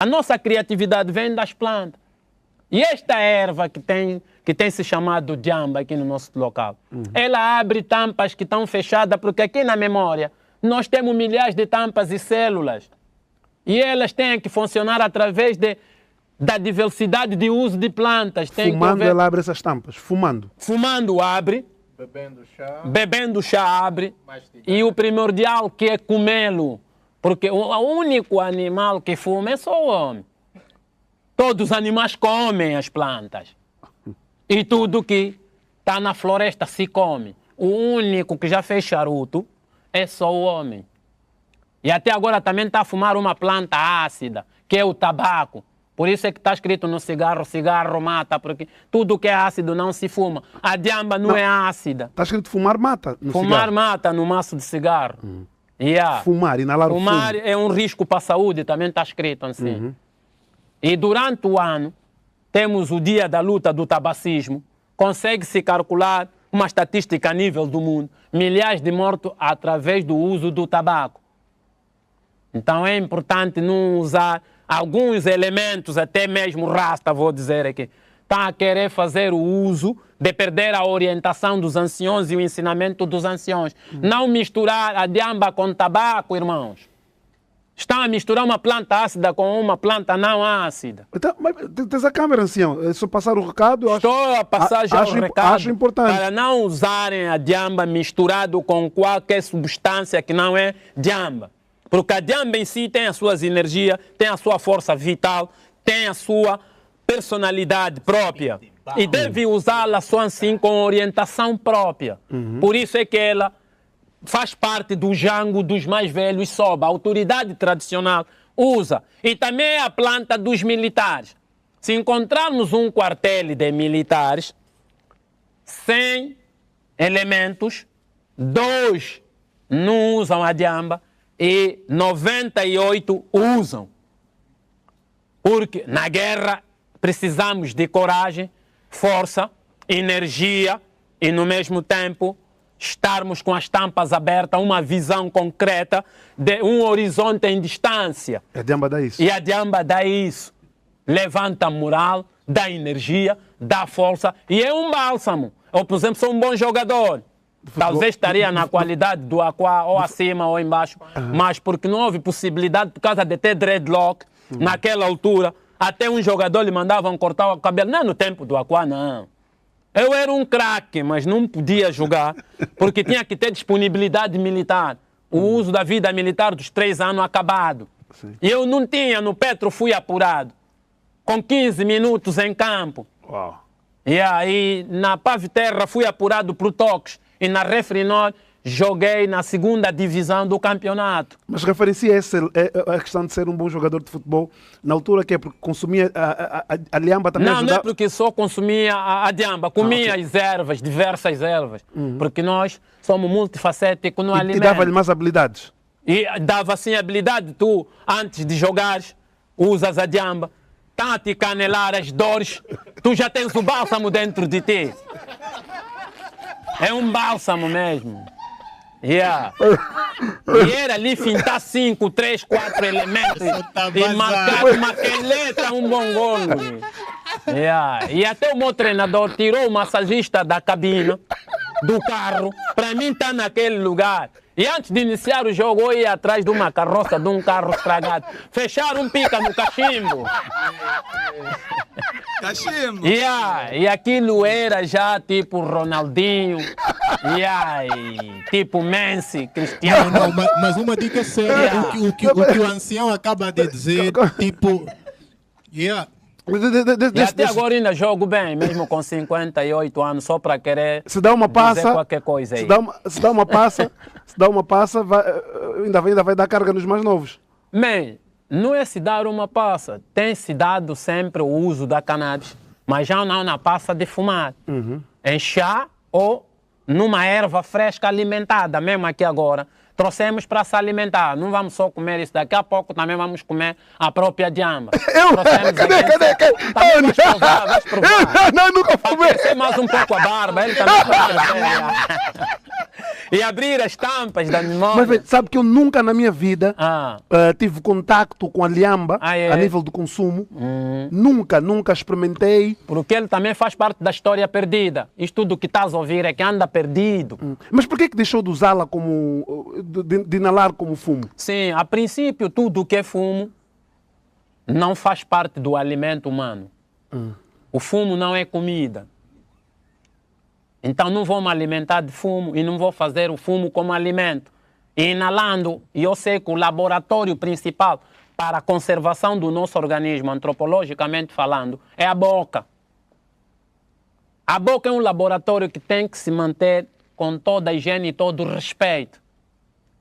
nossa criatividade vem das plantas. E esta erva que tem se chamado diamba aqui no nosso local, ela abre tampas que estão fechadas, porque aqui na memória nós temos milhares de tampas e células. E elas têm que funcionar através da diversidade de uso de plantas. Fumando ela abre essas tampas? Fumando? Fumando abre. Bebendo chá abre. E o primordial que é comê-lo. Porque o único animal que fuma é só o homem. Todos os animais comem as plantas. E tudo que está na floresta se come. O único que já fez charuto é só o homem. E até agora também está a fumar uma planta ácida, que é o tabaco. Por isso é que está escrito no cigarro, cigarro mata, porque tudo que é ácido não se fuma. A diamba não é ácida. Está escrito fumar mata no Fumar cigarro. mata no maço de cigarro. Yeah. Fumar, inalar o fumo. Fumar é um risco para a saúde, também está escrito assim. E durante o ano, temos o dia da luta do tabacismo. Consegue-se calcular uma estatística a nível do mundo. Milhares de mortos através do uso do tabaco. Então é importante não usar alguns elementos, até mesmo rasta, vou dizer aqui. Está a querer fazer o uso de perder a orientação dos anciões e o ensinamento dos anciões. Não misturar a diamba com tabaco, irmãos. Estão a misturar uma planta ácida com uma planta não ácida. Então, mas tens a câmera, ancião. É só passar o recado. Estou a passar já o recado. Acho importante. Para não usarem a diamba misturado com qualquer substância que não é diamba. Porque a diamba em si tem as suas energias, tem a sua força vital, tem a sua personalidade própria. E deve usá-la só assim com orientação própria. Por isso é que ela faz parte do jango dos mais velhos soba. A autoridade tradicional usa. E também é a planta dos militares. Se encontrarmos um quartel de militares, 100 elementos, 2 não usam a diamba e 98 usam. Porque na guerra precisamos de coragem, força, energia e no mesmo tempo estarmos com as tampas abertas, uma visão concreta de um horizonte em distância. A diamba dá isso. E a diamba dá isso. Levanta a moral, dá energia, dá força e é um bálsamo. Eu, por exemplo, sou um bom jogador. Talvez estaria na qualidade do Aquá, ou acima ou embaixo, mas porque não houve possibilidade, por causa de ter dreadlock, naquela altura, até um jogador lhe mandavam cortar o cabelo. Não é no tempo do Aquá, não. Eu era um craque, mas não podia jogar, porque tinha que ter disponibilidade militar. O uso da vida militar dos 3 anos acabado. Sim. E eu não tinha, no Petro fui apurado, com 15 minutos em campo. Uau. E aí, na Paviterra fui apurado para o Toques. E na Refrinor joguei na 2ª divisão do campeonato. Mas referencia a questão de ser um bom jogador de futebol na altura que é porque consumia a diamba também Não, ajudava? não é porque só consumia a diamba, comia ok. as ervas, diversas ervas. Porque nós somos multifacéticos no alimento. E dava-lhe mais habilidades? E dava assim a habilidade, tu antes de jogares, usas a diamba, tá a te canelar as dores, tu já tens o bálsamo dentro de ti. É um bálsamo mesmo. Yeah. E era ali fintar 5, 3, 4 elementos e marcar uma queleta, um bom gol. Yeah. E até o meu treinador tirou o massagista da cabine do carro para mim estar naquele lugar. E antes de iniciar o jogo, eu ia atrás de uma carroça, de um carro estragado. Fecharam um pica no cachimbo. Cachimbo? E aquilo era já tipo Ronaldinho, e tipo Messi, Cristiano. Não, mas uma dica séria, o que o ancião acaba de dizer, tipo... Yeah. E até agora ainda jogo bem, mesmo com 58 anos, só para querer se dá uma passa, dizer qualquer coisa aí. Se dá uma passa, ainda vai dar carga nos mais novos. Bem, não é se dar uma passa, tem se dado sempre o uso da cannabis, mas já não na passa de fumar. Em chá ou numa erva fresca alimentada, mesmo aqui agora. Trouxemos para se alimentar. Não vamos só comer isso. Daqui a pouco também vamos comer a própria diamba. Cadê? Vais provar. Não, nunca fumei. Para crescer mais um pouco a barba. Ele também vai. e abrir as tampas da memória. Mas velho, sabe que eu nunca na minha vida tive contacto com a liamba a nível do consumo. Nunca experimentei. Porque ele também faz parte da história perdida. Isto tudo que estás a ouvir é que anda perdido. Mas por que deixou de usá-la como, de inalar como fumo? Sim, a princípio tudo o que é fumo não faz parte do alimento humano. O fumo não é comida. Então não vou me alimentar de fumo e não vou fazer o fumo como alimento. E inalando, e eu sei que o laboratório principal para a conservação do nosso organismo, antropologicamente falando, é a boca. A boca é um laboratório que tem que se manter com toda a higiene e todo o respeito.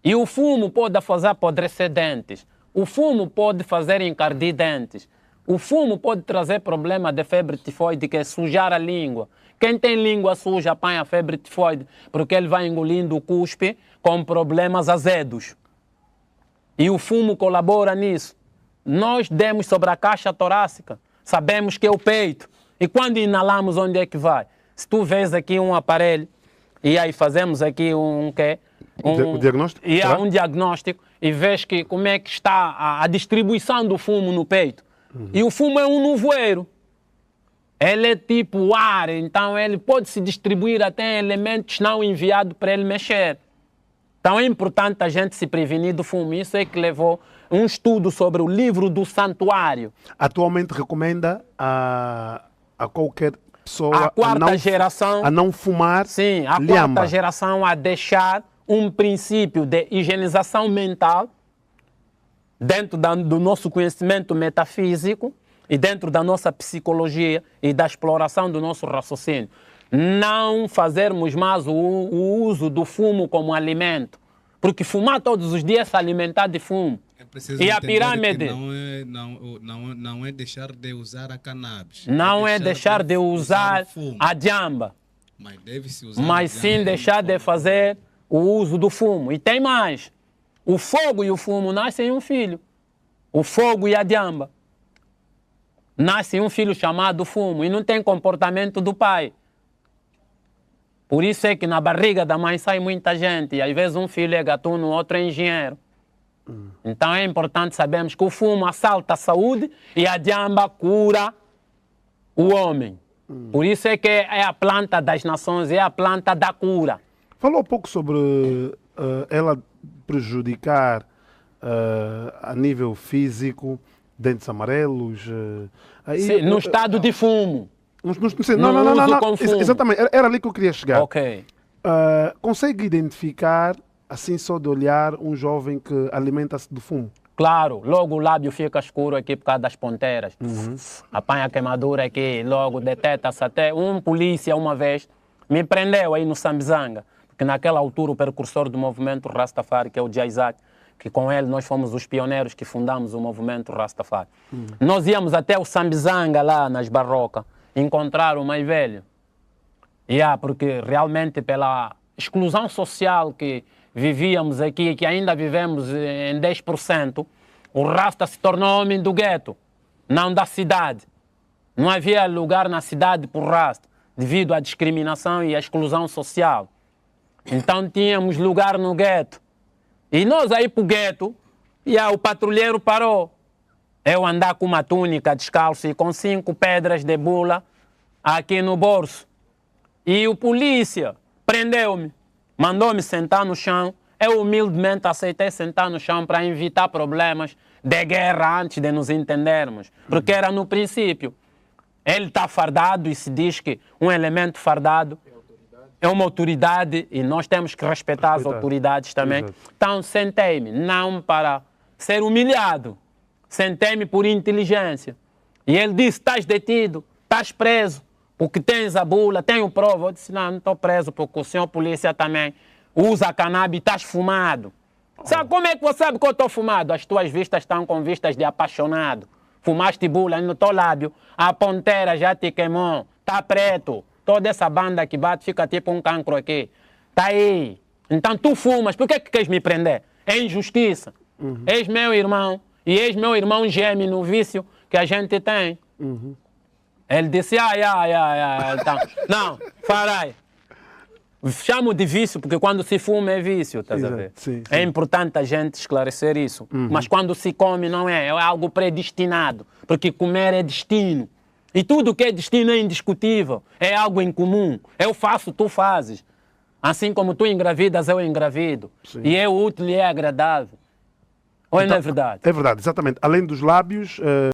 E o fumo pode fazer apodrecer dentes. O fumo pode fazer encardir dentes. O fumo pode trazer problema de febre tifoide, que é sujar a língua. Quem tem língua suja apanha febre tifoide, porque ele vai engolindo o cuspe com problemas azedos. E o fumo colabora nisso. Nós demos sobre a caixa torácica, sabemos que é o peito. E quando inalamos, onde é que vai? Se tu vês aqui um aparelho, e aí fazemos aqui um diagnóstico? E há um diagnóstico, e vês que como é que está a distribuição do fumo no peito. E o fumo é um nuvoeiro. Ele é tipo ar, então ele pode se distribuir até elementos não enviados para ele mexer. Então é importante a gente se prevenir do fumo. Isso é que levou um estudo sobre o livro do santuário. Atualmente recomenda a qualquer pessoa a quarta geração, a não fumar. Sim, a liamba. Quarta geração a deixar um princípio de higienização mental dentro do nosso conhecimento metafísico e dentro da nossa psicologia e da exploração do nosso raciocínio. Não fazermos mais o uso do fumo como alimento, porque fumar todos os dias é se alimentar de fumo. E a pirâmide não é deixar de usar a cannabis. Não é deixar de usar a diamba. Mas deve-se usar. Mas sim deixar de fazer o uso do fumo. E tem mais. O fogo e o fumo nascem um filho. O fogo e a diamba. Nasce um filho chamado fumo e não tem comportamento do pai. Por isso é que na barriga da mãe sai muita gente. E às vezes um filho é gatuno, o outro é engenheiro. Então é importante sabermos que o fumo assalta a saúde e a diamba cura o homem. Por isso é que é a planta das nações, é a planta da cura. Falou um pouco sobre ela prejudicar a nível físico, dentes amarelos. Sim, no estado de fumo. Não. Exatamente, era ali que eu queria chegar. Ok. Consegue identificar, assim só de olhar, um jovem que alimenta-se de fumo? Claro, logo o lábio fica escuro aqui por causa das ponteiras. Apanha a queimadura aqui, logo deteta-se até. Um polícia uma vez me prendeu aí no Sambizanga, porque naquela altura o precursor do movimento Rastafari, que é o Jaizak, que com ele nós fomos os pioneiros que fundamos o movimento Rastafari. Nós íamos até o Sambizanga lá nas Barrocas, encontrar o mais velho. Porque realmente pela exclusão social que vivíamos aqui, que ainda vivemos em 10%, o Rasta se tornou homem do gueto, não da cidade. Não havia lugar na cidade por Rasta, devido à discriminação e à exclusão social. Então tínhamos lugar no gueto. E nós aí para o gueto, o patrulheiro parou. Eu andar com uma túnica descalço e com 5 pedras de bula aqui no bolso. E o polícia prendeu-me, mandou-me sentar no chão. Eu humildemente aceitei sentar no chão para evitar problemas de guerra antes de nos entendermos. Porque era no princípio. Ele está fardado e se diz que um elemento fardado é uma autoridade e nós temos que respeitar as autoridades também. Exato. Então sentei-me, não para ser humilhado, sentei-me por inteligência. E ele disse, estás detido, estás preso, porque tens a bula, tenho prova. Eu disse, não estou preso porque o senhor polícia também usa cannabis e estás fumado. Sabe como é que você sabe que eu estou fumado? As tuas vistas estão com vistas de apaixonado. Fumaste bula no teu lábio, a ponteira já te queimou, está preto. Toda essa banda que bate fica tipo um cancro aqui. Tá aí. Então tu fumas, por que queres me prender? É injustiça. És meu irmão e és meu irmão geme no vício que a gente tem. Ele disse, então, não, farai. Chamo de vício porque quando se fuma é vício, estás a ver? Sim, sim. É importante a gente esclarecer isso. Mas quando se come não é algo predestinado, porque comer é destino. E tudo que é destino é indiscutível, é algo em comum. Eu faço, tu fazes. Assim como tu engravidas, eu engravido. Sim. E é útil e é agradável. Ou então, não é verdade? É verdade, exatamente. Além dos lábios...